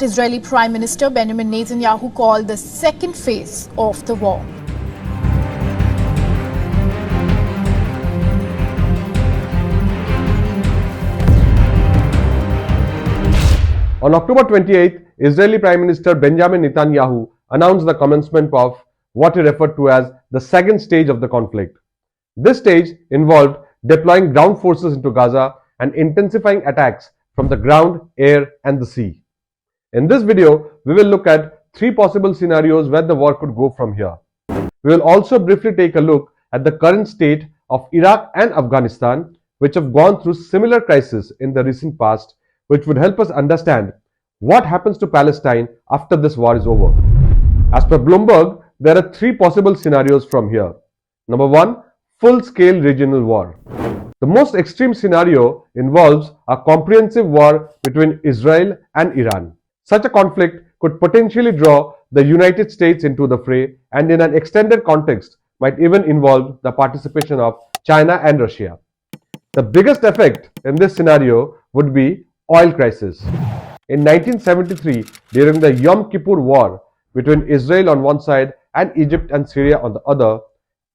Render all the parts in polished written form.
Israeli Prime Minister Benjamin Netanyahu called the second phase of the war. On October 28th, Israeli Prime Minister Benjamin Netanyahu announced the commencement of what he referred to as the second stage of the conflict. This stage involved deploying ground forces into Gaza and intensifying attacks from the ground, air, and the sea. In this video, we will look at three possible scenarios where the war could go from here. We will also briefly take a look at the current state of Iraq and Afghanistan, which have gone through similar crises in the recent past, which would help us understand what happens to Palestine after this war is over. As per Bloomberg, there are three possible scenarios from here. Number one, full-scale regional war. The most extreme scenario involves a comprehensive war between Israel and Iran. Such a conflict could potentially draw the United States into the fray and in an extended context might even involve the participation of China and Russia. The biggest effect in this scenario would be oil crisis. In 1973, during the Yom Kippur War between Israel on one side and Egypt and Syria on the other,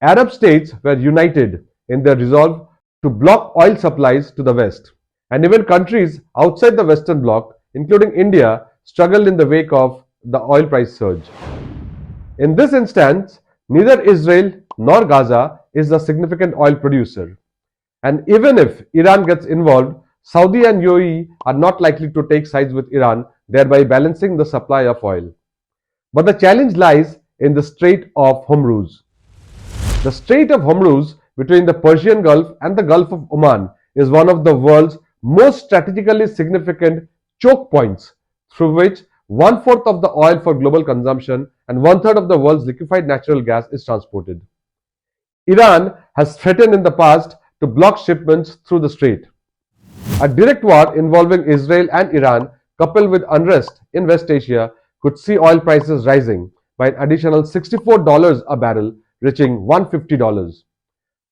Arab states were united in their resolve to block oil supplies to the West. And even countries outside the Western Bloc, including India, struggled in the wake of the oil price surge. In this instance, neither Israel nor Gaza is a significant oil producer. And even if Iran gets involved, Saudi and UAE are not likely to take sides with Iran, thereby balancing the supply of oil. But the challenge lies in the Strait of Hormuz. The Strait of Hormuz between the Persian Gulf and the Gulf of Oman is one of the world's most strategically significant choke points through which 1/4 of the oil for global consumption and 1/3 of the world's liquefied natural gas is transported. Iran has threatened in the past to block shipments through the strait. A direct war involving Israel and Iran, coupled with unrest in West Asia, could see oil prices rising by an additional $64 a barrel, reaching $150.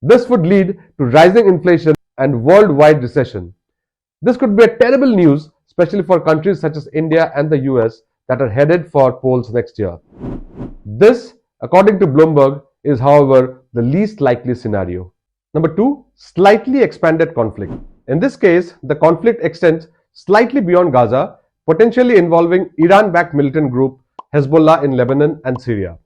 This would lead to rising inflation and worldwide recession. This could be a terrible news, especially for countries such as India and the US that are headed for polls next year. This, according to Bloomberg, is however the least likely scenario. Number two, slightly expanded conflict. In this case, the conflict extends slightly beyond Gaza, potentially involving Iran-backed militant group Hezbollah in Lebanon and Syria.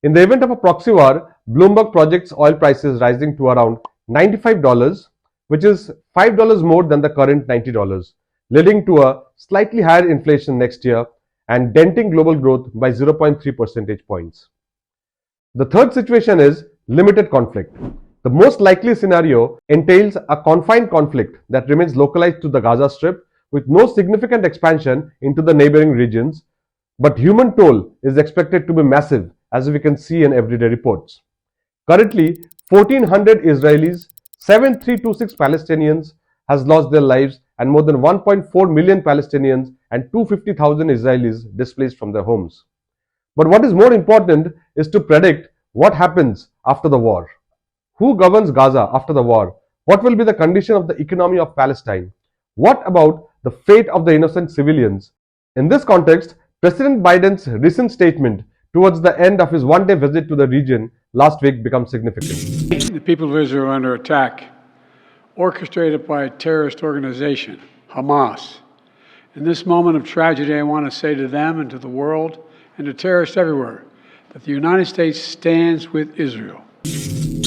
In the event of a proxy war, Bloomberg projects oil prices rising to around $95, which is $5 more than the current $90, leading to a slightly higher inflation next year and denting global growth by 0.3 percentage points. The third situation is limited conflict. The most likely scenario entails a confined conflict that remains localized to the Gaza Strip with no significant expansion into the neighboring regions, but human toll is expected to be massive, as we can see in everyday reports. Currently, 1,400 Israelis, 7,326 Palestinians has lost their lives and more than 1.4 million Palestinians and 250,000 Israelis displaced from their homes. But what is more important is to predict what happens after the war. Who governs Gaza after the war? What will be the condition of the economy of Palestine? What about the fate of the innocent civilians? In this context, President Biden's recent statement towards the end of his one-day visit to the region last week becomes significant. The people of Israel are under attack, orchestrated by a terrorist organization, Hamas. In this moment of tragedy, I want to say to them and to the world and to terrorists everywhere that the United States stands with Israel.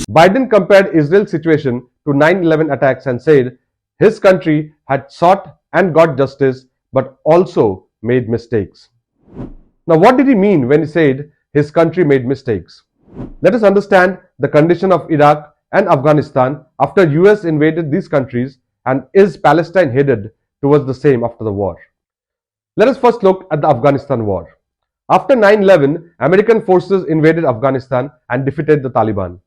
Biden compared Israel's situation to 9/11 attacks and said his country had sought and got justice but also made mistakes. Now, what did he mean when he said his country made mistakes? Let us understand the condition of Iraq and Afghanistan after US invaded these countries, and is Palestine headed towards the same after the war? Let us first look at the Afghanistan war. After 9/11, American forces invaded Afghanistan and defeated the Taliban.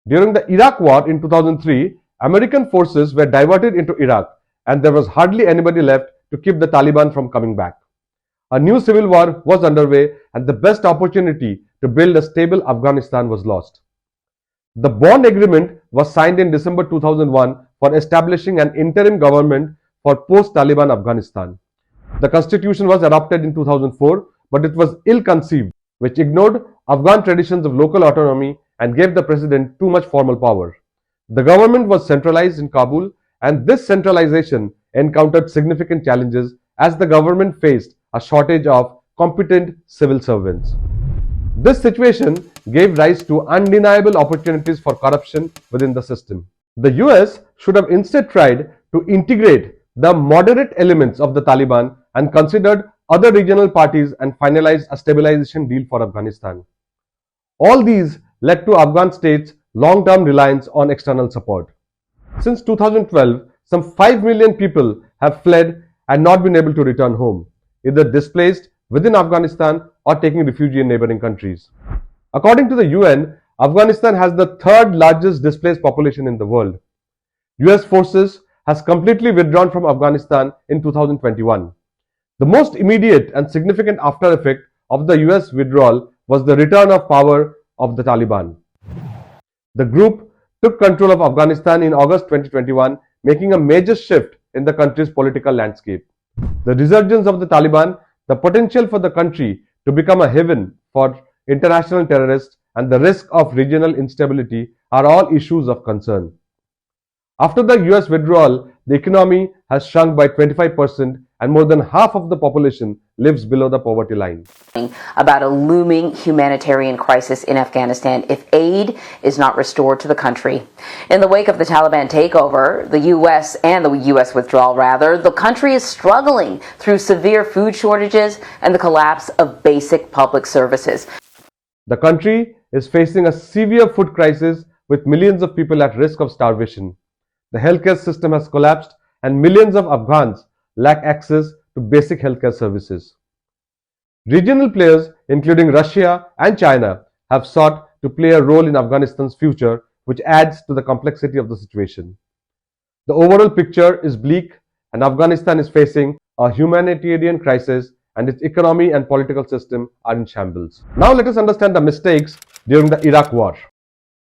During the Iraq war in 2003, American forces were diverted into Iraq and there was hardly anybody left to keep the Taliban from coming back. A new civil war was underway and the best opportunity to build a stable Afghanistan was lost. The Bonn Agreement was signed in December 2001 for establishing an interim government for post-Taliban Afghanistan. The constitution was adopted in 2004, but it was ill-conceived, which ignored Afghan traditions of local autonomy and gave the president too much formal power. The government was centralized in Kabul, and this centralization encountered significant challenges as the government faced a shortage of competent civil servants. This situation gave rise to undeniable opportunities for corruption within the system. The US should have instead tried to integrate the moderate elements of the Taliban and considered other regional parties and finalized a stabilization deal for Afghanistan. All these led to Afghan state's long-term reliance on external support. Since 2012, some 5 million people have fled and not been able to return home, either displaced within Afghanistan or taking refuge in neighboring countries. According to the UN, Afghanistan has the third largest displaced population in the world. US forces has completely withdrawn from Afghanistan in 2021. The most immediate and significant after effect of the US withdrawal was the return of power of the Taliban. The group took control of Afghanistan in August 2021, making a major shift in the country's political landscape. The resurgence of the Taliban, the potential for the country to become a haven for international terrorists, and the risk of regional instability are all issues of concern. After the US withdrawal, the economy has shrunk by 25% and more than half of the population lives below the poverty line. About a looming humanitarian crisis in Afghanistan if aid is not restored to the country. In the wake of the Taliban takeover, the U.S. withdrawal, the country is struggling through severe food shortages and the collapse of basic public services. The country is facing a severe food crisis with millions of people at risk of starvation. The healthcare system has collapsed and millions of Afghans lack access to basic healthcare services. Regional players, including Russia and China, have sought to play a role in Afghanistan's future, which adds to the complexity of the situation. The overall picture is bleak, and Afghanistan is facing a humanitarian crisis, and its economy and political system are in shambles. Now let us understand the mistakes during the Iraq War.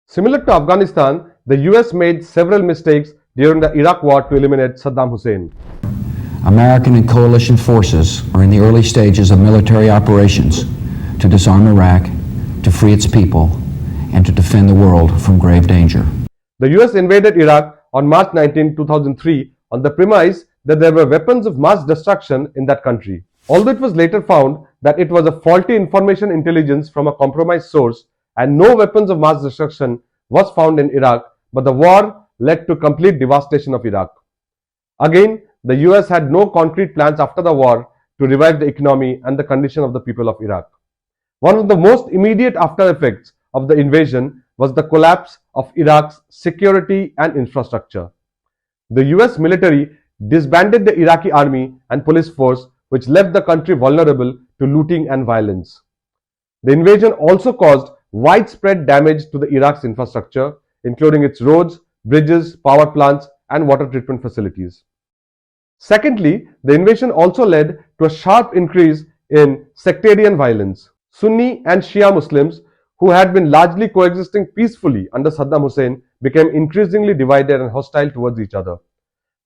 Similar to Afghanistan, the US made several mistakes during the Iraq War to eliminate Saddam Hussein. American and coalition forces are in the early stages of military operations to disarm Iraq, to free its people, and to defend the world from grave danger. The US invaded Iraq on March 19, 2003 on the premise that there were weapons of mass destruction in that country. Although it was later found that it was a faulty information intelligence from a compromised source and no weapons of mass destruction was found in Iraq, but the war led to complete devastation of Iraq. Again, the US had no concrete plans after the war to revive the economy and the condition of the people of Iraq. One of the most immediate after effects of the invasion was the collapse of Iraq's security and infrastructure. The US military disbanded the Iraqi army and police force, which left the country vulnerable to looting and violence. The invasion also caused widespread damage to the Iraq's infrastructure, including its roads, bridges, power plants, and water treatment facilities. Secondly, the invasion also led to a sharp increase in sectarian violence. Sunni and Shia Muslims, who had been largely coexisting peacefully under Saddam Hussein, became increasingly divided and hostile towards each other.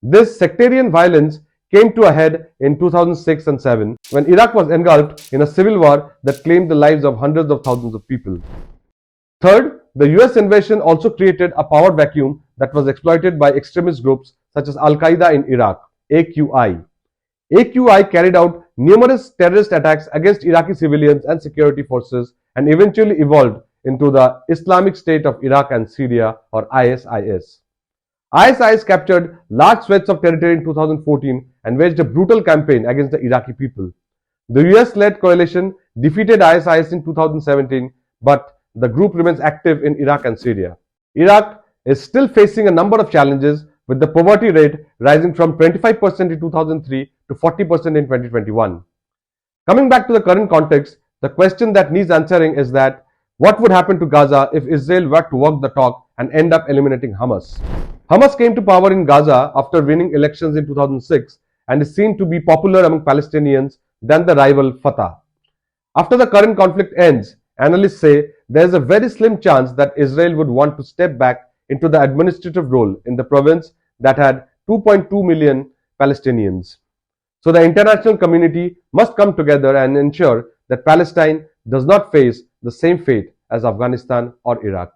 This sectarian violence came to a head in 2006 and 7 when Iraq was engulfed in a civil war that claimed the lives of hundreds of thousands of people. Third, the US invasion also created a power vacuum that was exploited by extremist groups such as Al-Qaeda in Iraq, AQI. AQI carried out numerous terrorist attacks against Iraqi civilians and security forces and eventually evolved into the Islamic State of Iraq and Syria, or ISIS. ISIS captured large swaths of territory in 2014 and waged a brutal campaign against the Iraqi people. The US-led coalition defeated ISIS in 2017, but the group remains active in Iraq and Syria. Iraq is still facing a number of challenges, with the poverty rate rising from 25% in 2003 to 40% in 2021. Coming back to the current context, the question that needs answering is that what would happen to Gaza if Israel were to walk the talk and end up eliminating Hamas? Hamas came to power in Gaza after winning elections in 2006 and is seen to be popular among Palestinians than the rival Fatah. After the current conflict ends, analysts say there is a very slim chance that Israel would want to step back into the administrative role in the province that had 2.2 million Palestinians. So the international community must come together and ensure that Palestine does not face the same fate as Afghanistan or Iraq.